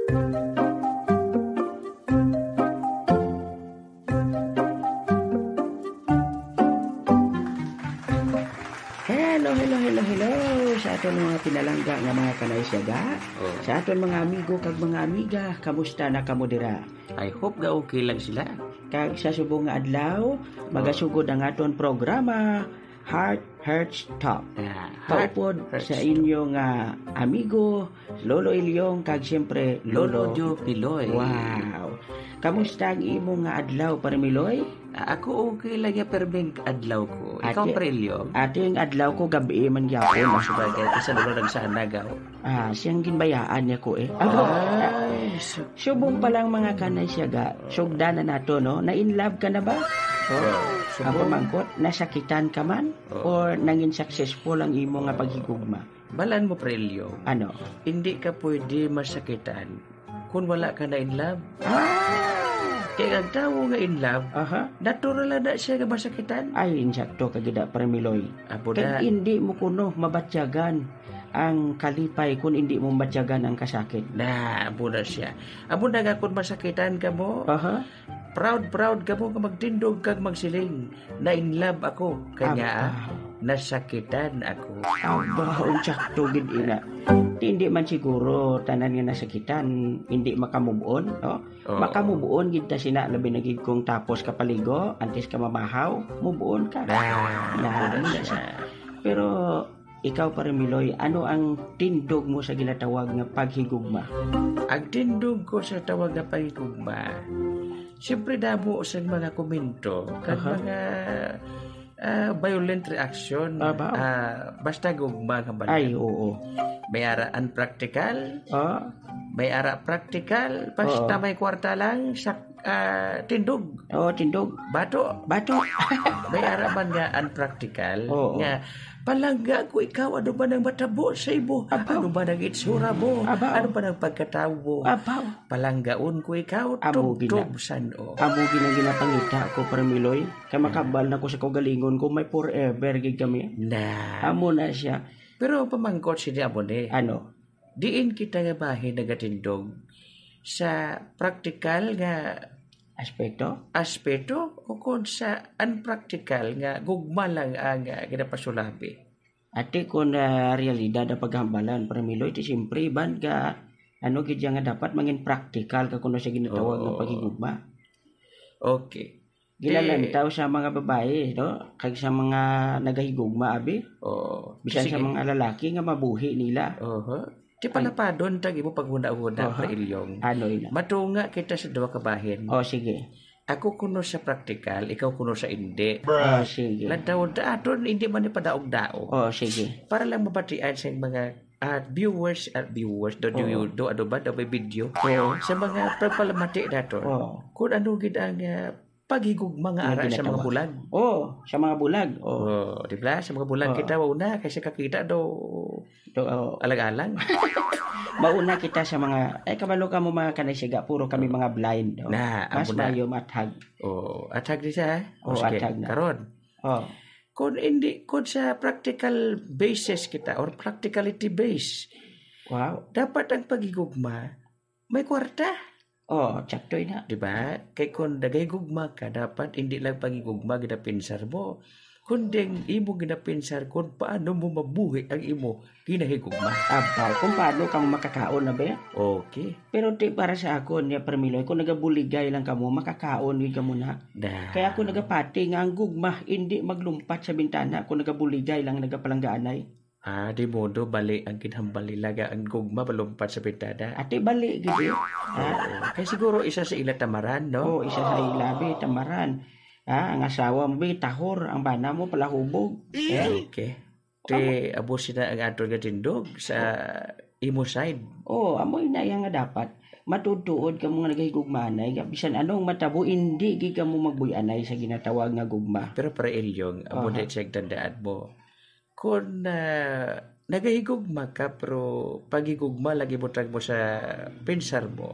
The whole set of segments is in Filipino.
Hello sa aton mga pinalangga nga mga kanaisyaga, sa aton mga amigo kag mga amiga, kamusta na kamo dira? I hope ga okay lang sila. Kag sa subong nga adlaw, magasugod ang aton programa Heart Hurts Talk. Kaupod sa inyo nga amigo Lolo Ilyong kag siyempre Lolo Joe Piloy. Wow. Kamusta ang imo nga adlaw para Miloy? Ako okay lang ya perming adlaw ko. Ikaw Prelyo. Ating adlaw ko gabi man gyapon. Masubagay isa dulo lang sa nagaw. Siyang ginbayaan niya ko eh. Subong pa lang mga kanay siyaga. Sugdanan nato no. Na in love ka na ba? Ang pamangkot, nasakitan ka man? Or nangin successful ang imo nga paghigugma? Balan mo Prelyo. Ano? Hindi ka pwede masakitan kung wala ka na in love. Kaya ang tao nga in love, natural na siya nga masakitan. Ay, insakto kagida Premiloy. Kaya hindi mo kuno mabatyagan ang kalipay kung hindi mo mabatyagan ang kasakit. Abo na siya. Abo na nga kung masakitan ka mo, proud ka mo nga magtindog kag magsiling na in love ako. Kanya nasakitan ako. Aba, insakto gid ina. Hindi man siguro tanan nga nasakitan hindi makamove-on, no? Makamove-on gid ta sina labi na gid kung tapos ka paligo, antes ka mamahaw, move-on ka. Pero ikaw pa rin Miloy, ano ang tindog mo sa ginatawag nga paghigugma? Ang tindog ko sa tawag nga paghigugma, siyempre damo sa mga komento kag mga violent reaction. Basta gugma ka ba? Ay, oo. May ara unpractical. May ara practical. Basta may kwarta lang sa tindog. Tindog. Bato. May ara man nga unpractical. Nga palangga ko ikaw, ano ba nang matabo sa ibo? Ano ba nang itsura mo? Ano ba nang pagkatao mo? Palanggaon ko ikaw, tub-tub sano. Amo ginapangita ko para Miloy. Kaya makabal na ko sa kagalingon ko, may forever gig kami. Amo na siya. Pero pamangkot siya amo ni. Ano? Diin kita nga bahin nagatindog sa practical nga aspeto o kung sa unpractical nga gugma lang ang ginapasulabi. Ate kung realidad ang paghambalan para Miloy, iti siyempre ban ka gid nga dapat mangin practical ka kuno sa ginatawag nga paghigugma. Okay. Gilalantaw sa mga babae, no? Kag sa mga nagahigugma abi. Bisan sa mga lalaki nga mabuhi nila. Di palapadon tagi mo paghuna-huna sa ilyong. Ano ina? Matunga kita sa duwa ka bahin. Sige. Ako kuno sa practical, ikaw kuno sa hindi. Sige. Lantaw aton hindi man ipadaog-daog. Sige. Para lang mabatian sa mga viewers do ano ba may video sa mga pagpalamati dato. Kung ano gid ang paghigugma nga ara sa mga bulag. Sa mga bulag. Di ba? Sa mga bulag kita una kasi kakita do alang-alang. Mauna kita sa mga kabalo ka mo mga kanaysiga, puro kami mga blind. Mas mayo mathag. Athag di siya. Athag na. Karon. Kung sa practical basis kita or practicality base. Wow. Dapat ang paghigugma may kwarta. Tsaktoy na. Diba? Kay kung nagahigugma ka, dapat hindi lang paghigugma ginapinsar mo. Kundi imo ginapinsar kung paano mo mabuhi ang imo ginahigugma. Kung paano kang makakaon na ba? Okay. Pero para sa ako niya Premiloy, kung nagabuligay lang ka mo, makakaon ka mo na. Kaya kung nagapati nga ang gugma, hindi maglumpat sa bintana kung nagabuligay lang nagapalanggaanay. Di modo bali ang kinhambali laga ang gugma balumpat sa bintana. Ate bali gid. Kaya siguro isa sa ila tamaran, no? Isa sa ilabi tamaran. Ang asawa mo tahor, ang bana mo pala hubog. Okay. Abo sila ang ato nga tindog sa imo side. Amoy na yang nga dapat matutuod ka mo nga nagahigugmanay, bisan anong matabo hindi gid ka mo magbuyanay sa ginatawag nga gugma. Pero para ilyong amo na check tandaan mo. Kung nagahigugma ka pero paghigugma lagi mo tag mo sa pinsar mo.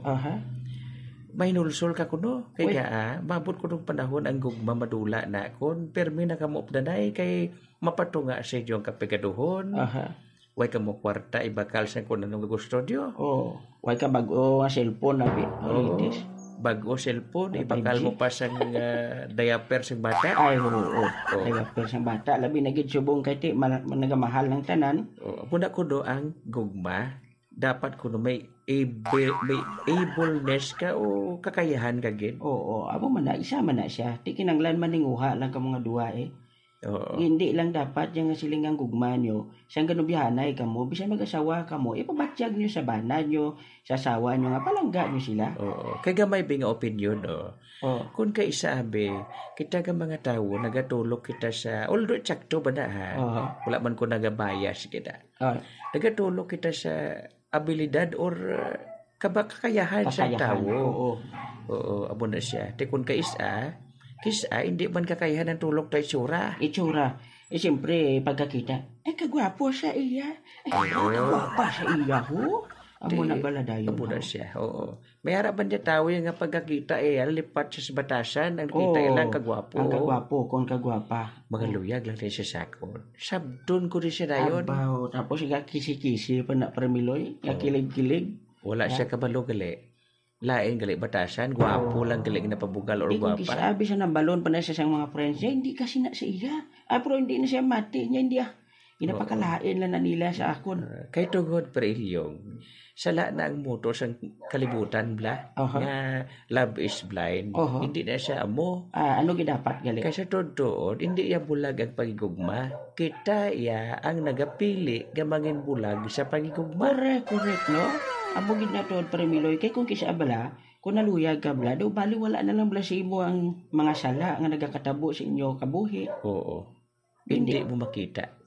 May nulsol ka kuno kaya mabot ko nung panahon ang gugma madula na kun permi na kamo danay kay mapatunga sa inyong kapigaduhon. way ka mo kwarta, ibakal sa kung anong gusto nyo. Way ka bago cellphone na latest. Bago cellphone, ibakal mo pa sa diaper sa bata. Ay, oo. Diaper sa bata. Labi na gid subong kay ti nagamahal ng tanan. Puna ko do ang gugma, dapat kuno may ableness ka o kakayahan ka gid. Oo, amo man na isa man na siya. Ti kinanglan man ninguha lang ka mga duwa Hindi lang dapat yung silingang gugma nyo, siyang ganubihanay ka mo, bisan mag-asawa ka mo, ipabatyag nyo sa bana nyo, sa asawa nyo nga, palangga nyo sila. Kaya gamay ba nga opinion, Kung ka isabi, kita ka mga tao, nagatulog kita sa, although tsakto ba na ha? Wala man ko nagabayas kita. Nagatulog kita sa abilidad or kakayahan sa tao. Abo na siya. Te kung ka Kisa, hindi man kakayahan ng tulog tayo itsura. Siyempre, pagkakita, kagwapo sa iya. Kagwapa sa iya, ho? Amo na baladayon. Amo na siya, May harapan niya tao yung pagkakita, lipat siya sa batasan, ang kita ilang kagwapo. Ang kagwapo, kung kagwapa. Mga luyag lang tayo sa sakon. Sabdun ko rin siya na yun. Tapos kisi-kisi pa na Premiloy, kilig-kilig. Wala siya kabalo gali. Lain gali batasan, gwapo lang gali na pabugal or gwapa. Kung kisabi siya ng balon pa na siya sa mga friends niya, hindi kasi na sa iya. Pero hindi na siya mati niya, hindi Inapakalain lang na nila sa akon. Kay tugod Prelyong, sala na ang motor sa kalibutan bla, nga love is blind. Hindi na siya amo. Ano gidapat gali? Kaya sa totoo, hindi iya bulag ang pagigugma. Kita iya ang nagapili gamangin bulag sa pagigugma. Correct, no? Amo gid na to Premiloy kay kung kisa bala, kung naluyag ka bala, do bali wala na lang bala sa imo ang mga sala nga nagakatabo sa inyo kabuhi. Hindi mo makita.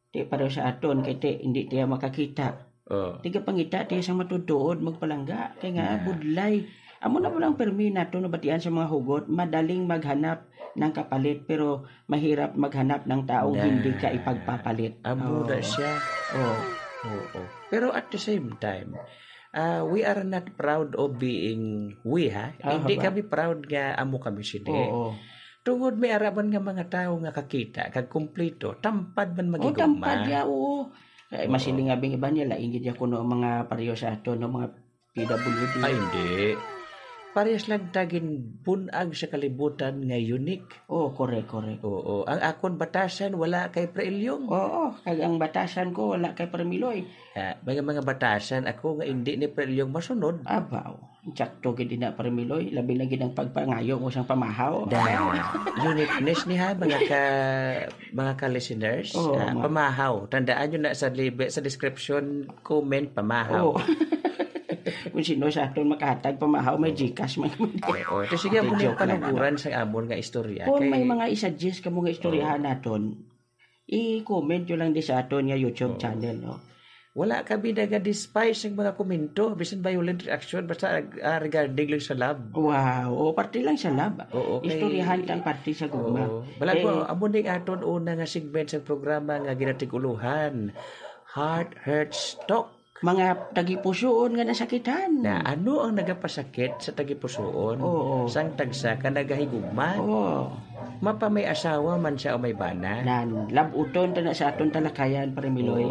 Di para sa aton kay hindi tiya makakita. Tiga pangita tiya sa matutuod magpalangga kay nga budlay. Amo na lang permi nato no batian sa mga hugot, madaling maghanap ng kapalit pero mahirap maghanap ng taong hindi ka ipagpapalit. Amo na siya. Pero at the same time, we are not proud of being hindi kami proud nga amo kami sini. Tungod may araban nga mga tao nga kakita, kag kumpleto, tampad man magigugma. Tampad ya, masiling nga bing iba niya, laingid ya kuno mga pareho sa ato, no, mga PWD. Ay, hindi. Parehas lang tagin bunag sa kalibutan nga unique. Correct. Ang akon batasan wala kay Prelyong. Kag ang batasan ko wala kay Premiloy. Mga batasan ako nga hindi ni Prelyong masunod. Tsakto gid na Premiloy, labi na gid ang pagpangayo mo sang pamahaw. Uniqueness ni mga ka-listeners. Pamahaw. Tandaan nyo na sa description comment pamahaw. Kung sino sa aton makahatag pamahaw, may Gcash man. Ito sige mo yung panuguran sa amon nga istorya. Kung may mga isa-suggest ka mga istoryahan naton, i-comment nyo lang di sa aton nga YouTube channel. Wala kami naga-despise ng mga komento, bisan violent reaction, basta regarding lang sa love. Party lang sa love. Istoryahan tang party sa gugma. Balag mo, amon din aton una nga segment sa programa nga ginatiguluhan. Heart Hurts Talk. Mga tagipusoon nga nasakitan. Na ano ang nagapasakit sa tagipusoon? Sang tagsa ka nagahigugma? Mapa may asawa man siya o may bana? Labuton ta na sa aton talakayan, Premiloy.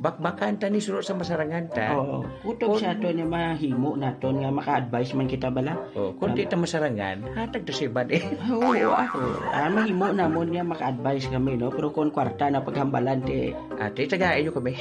Bakbakan ta ni suro sa masarangan ta. Kutob sa aton nga mahimo naton nga maka-advise man kita bala. Kung di ta masarangan, hatag ta siya ba mahimo namon nga maka-advise kami, no? Pero kung kwarta na paghambalan, ate, tagain nyo kami.